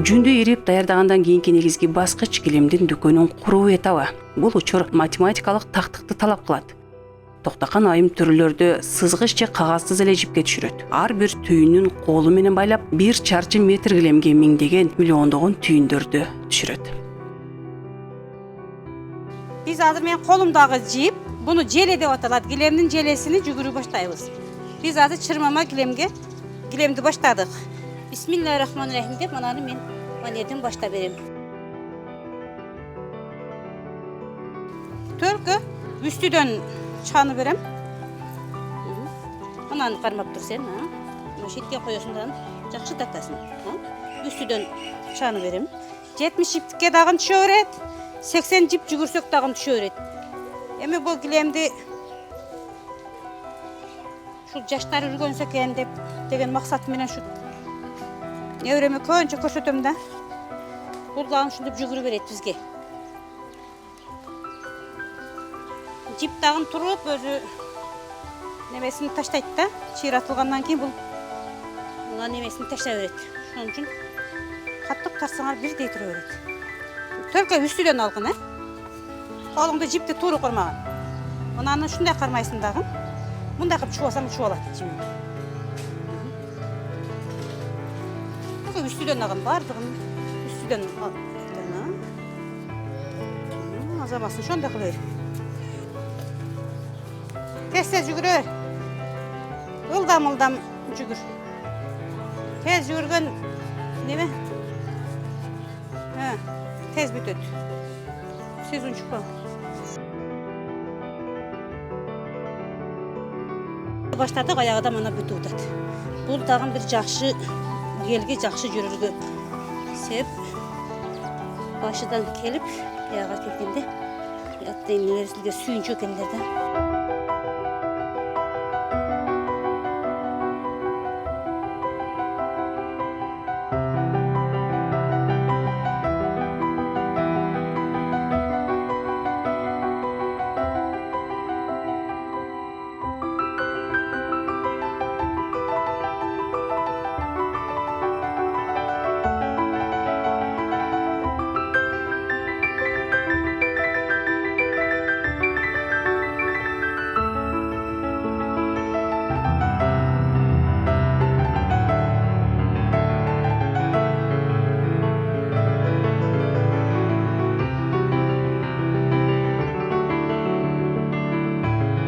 Жүндү ирип даярдагандан кийинки негизги баскыч килемдин дүкөнүн куруу этабы. Бул учур математикалык тактыкты талап кылат. Токтакан айым түрлөрдү сызгыч же кагазсыз эле жипке түшүрөт. Ар бир түйүнүн колу менен байлап, 1 чарчы метр килемге миңдеген, миллиондогон түйүндөрдү түшүрөт. Биз азыр мен колумдагы жип, буну желе деп аталат. Килемдин желесини жүгүрүп баштайбыз. Биз азыр чырмама килемди баштадык. Бисмиллахиррахманиррахим деп мананы мен манерден баштап берем. Только үстүдөн чаны берем. Ананы кармап тур сен, шетке коесуң да жакшы тартасың. Үстүдөн чаны берем. 70 жиптикке дагы түшө берет. 80 жип жүгүрсөк дагы түшө берет. Эми бул килемди ушул жаштар үргөнсө экен деген максат менен ушул небереме көбүнчө көрсөтөм да. Бул дагы ушинтип жүгүрүп берет бизге. Жип дагы туруп өзү немесин таштайт да. Чыйратылгандан кийин бул мына немесин таштай берет. Ошон үчүн каттык тарсаңар бирдей тура берет. Только үстүдөн алгын, колуңду жипти туура курмаган. Анан ушундай кармайсың дагы. Мындай кылып чуасаң чуалат жибин. Үстүдөн алгын бардыгын. Үстүдөн алгын. Азамасын ошондой кылып бер. Тез жүгүрө бер. Ылдам жүгүр. Тез жүгүргөн неме? Tez bütöt. Söz unçukla. Başladık ayağı mana бүтүп атат. Бул дагы бир жакшы элге жакшы жүрөргө себеп. Башыдан келип, аяга келгенде нерсиге сүйүнчү экендер да.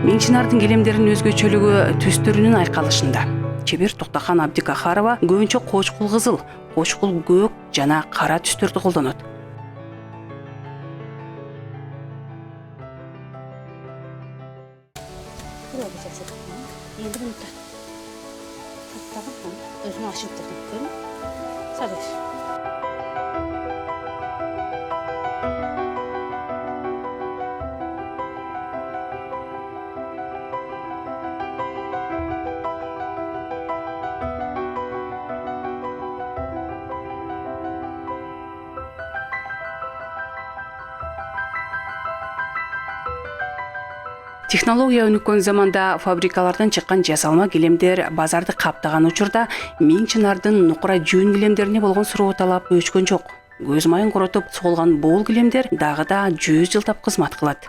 Миңчинардын килемдеринин өзгөчөлүгү түстөрүнүн айкалышында. Чебер Токтакан Абдикахарова көбүнчө кочкул кызыл, кочкул көк жана кара түстөрдү колдонот. Endi bunu taktagın, özüme aşırıp taktım. Sadece. Технология өнүккөн заманда фабрикалардан чыккан жасалма килемдер базарды каптаган учурда Миңчинардын нукура жөн килемдерине болгон суроо талап өчкөн жок. Көз майын коротуп соголган бул килемдер дагы да 100 жылдап кызмат кылат.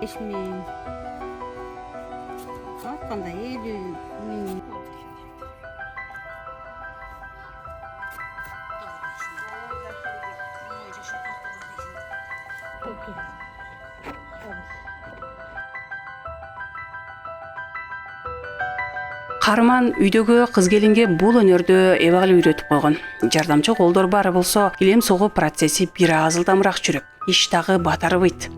50.000. Atkanda 50.000. Карман үйдөгү кыз келинге бул өнөрдү эбегали үйрөтүп койгон. Жардамчы колдор бары болсо килем согуу процесси бир аз ылдамыраак жүрөт. Иш дагы батарбайт.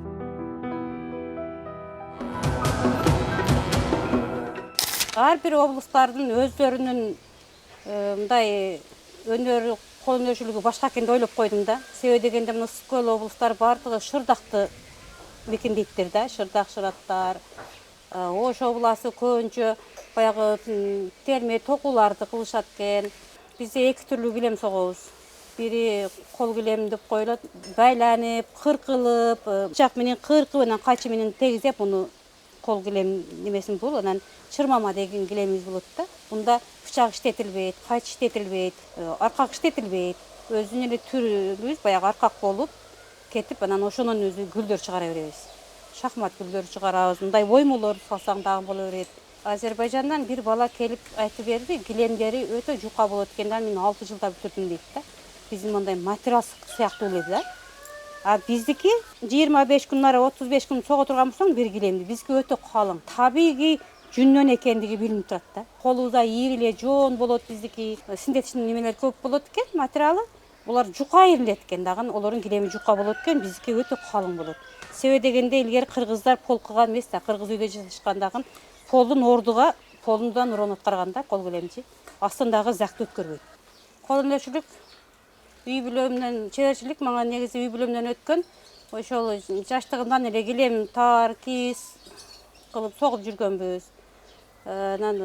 Ар бир облустардын өздөрүнүн мындай өнөр, кол өнөрчүлүгү башка экенди ойлоп койдум да. Себеби дегенде мына Ысык-Көл облустары бардыгы Шырдакты мекендейттер да. Шырдак, Шыраттар, Ош обласы көбүнчө баягы терме токууларды кылышат экен. Бизде эки түрлүү килем согобуз. Бири кол килем деп коюлат, байланып, кыркылып, бычак менен кыркып, анан кайчы менен тегизеп, муну кол килем немесин бул, анан чырмама деген килемибиз болот да. Мында бычак иштетилбейт, кайчы иштетилбейт, аркак иштетилбейт. Өзүнүн эле түрүбүз баягы аркак болуп кетип, анан ошонун өзү гүлдөр чыгара беребиз. Шахмат гүлдөр чыгарабыз, мындай оймолор салсаң дагы боло берет. Азербайжандан бир бала келип айтып берди, килемдери өтө жука болот экен, мен 6 жылда бүтүрдүм дейт да. Биздин мындай материал сыяктуу эле да. А биздики 25 күн, 35 күн сого турган болсоң бир килемди, биздики өтө калың. Табигый жүннөн экендиги билинип турат да. Колубузда ийриле жоон болот биздики, синтетичный немелер көп болот экен, материалы. Булар жука ийрилет экен, дагы олордун килеми жука болот экен, биздики өтө калың болот. Себеби дегенде илгери кыргыздар пол кылган эмес да, кыргыз үйдө жашашкандагы полдун ордуга полундан роль аткарган да, кол килемчи. Астындагы закты өткөрбөйт. Кол өнөрчүлүк үй бүлөмүнөн, чеберчилик мага негизи үй бүлөмүнөн өткөн. Ошол жаштыгымдан эле килем, тар, киз кылып согуп жүргөнбүз. Анан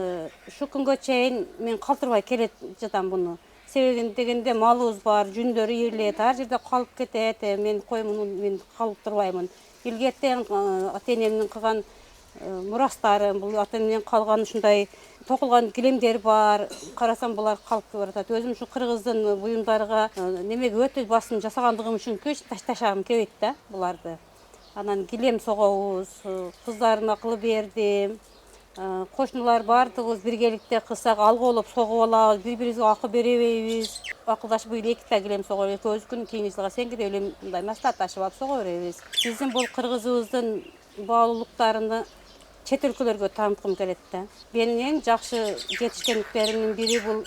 ушу күнгө чейин мен калтырбай келет жатам буну. Себеби дегенде малыбыз бар, жүндөр ийрилет, ар жерде калып кетет. Мен коймун, мен калтырбаймын. Илгертен ата-энемдин кылган мурастары, бул ата-энемден калган ушундай токулган килемдер бар. Карасам булар калып баратат. Өзүм ушу кыргыздын буюмдарга немеге өтө басым жасагандыгым үчүн ташташагым келбейт да буларды. Анан килем согобуз, кыздарыма кылып бердим. Кошуналар бардыгыбыз биргеликте кылсак алгылап согуп алабыз, бири-бирибизге акыл беребейбиз. Акылдашып бул экита килем согуп экөөбүз күн кийинибизге сенки деп эле мындай маслихатташып алып сого беребиз. Биздин бул кыргызыбыздын баалуулуктарыны чет өлкөлөргө тааныткым келет да. Менин эң жакшы жетишкендиктеримдин бири бул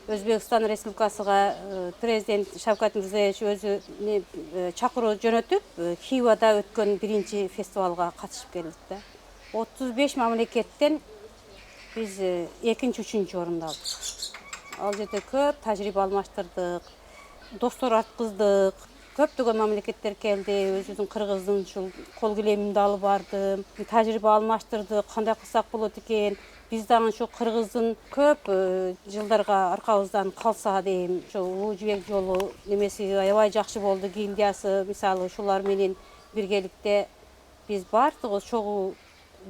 Өзбекстан Республикасыга президент Шавкат Мирзиёевич өзү чакыруу жөнөтүп, Хивада өткөн биринчи фестивалга катышып келдик да. 35 мамлекеттен биз 2-3 орунду алдык. Ал жерде көп тажрыйба алмаштырдык, достор арткыздык. Көптөгөн мамлекеттер келди, өзүбүздүн кыргыздын ушул кол килемимди алып бардым. Тажрыйба алмаштырдык, кандай кылсак болот экен. Биз дагы ушу кыргыздын көп жылдарга аркабыздан калса дейм, ушу Улуу Жибек жолу немеси аябай жакшы болду, гильдиясы, мисалы ушулар менен биргеликте биз бардыгыбыз чогуу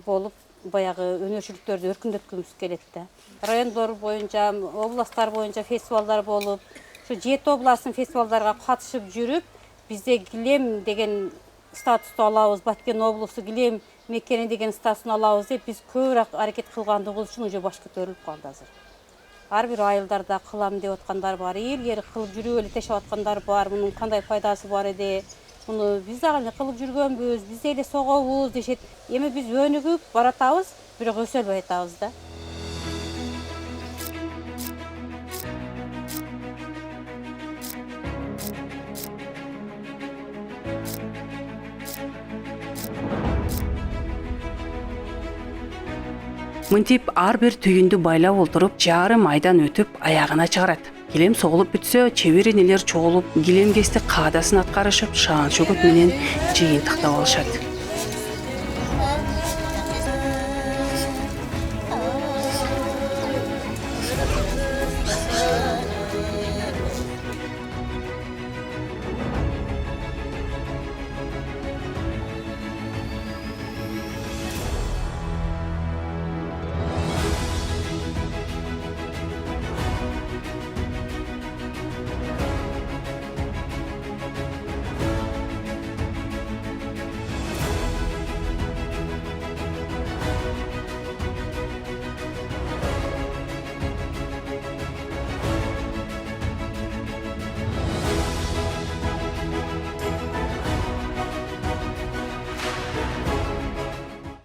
болуп баягы өнөрчүлүктөрдү өркүндөткүбүз келет да. Райондор боюнча, областтар боюнча фестивалдар болуп, ушу 7 областтын фестивалдарга катышып жүрүп, бизде килем деген статусту алабыз, Баткен облусу килем мекени деген статустун алабыз деп биз көбүрөөк аракет кылгандыгыбыз үчүн уже баш көтөрүлүп калды азыр. Ар бир айылдарда кылам деп аткандар бар, илгери кылып жүрүп эле тешип аткандар бар. Мунун кандай пайдасы бар эди? Муну биз дагы эле кылып жүргөнбүз, биз эле согобуз дешет. Эми биз өнүгүп баратабыз, бирок өсөлбөй атабыз да. Мынтип ар бир түйүндү байлап олтуруп, жарым айдан өтүп аягына чыгарат. Килем согулуп бүтсө, чебер энелер чогулуп, килем кести каадасын аткарышып, шаан шөгөт менен жыйынтыктап алышат.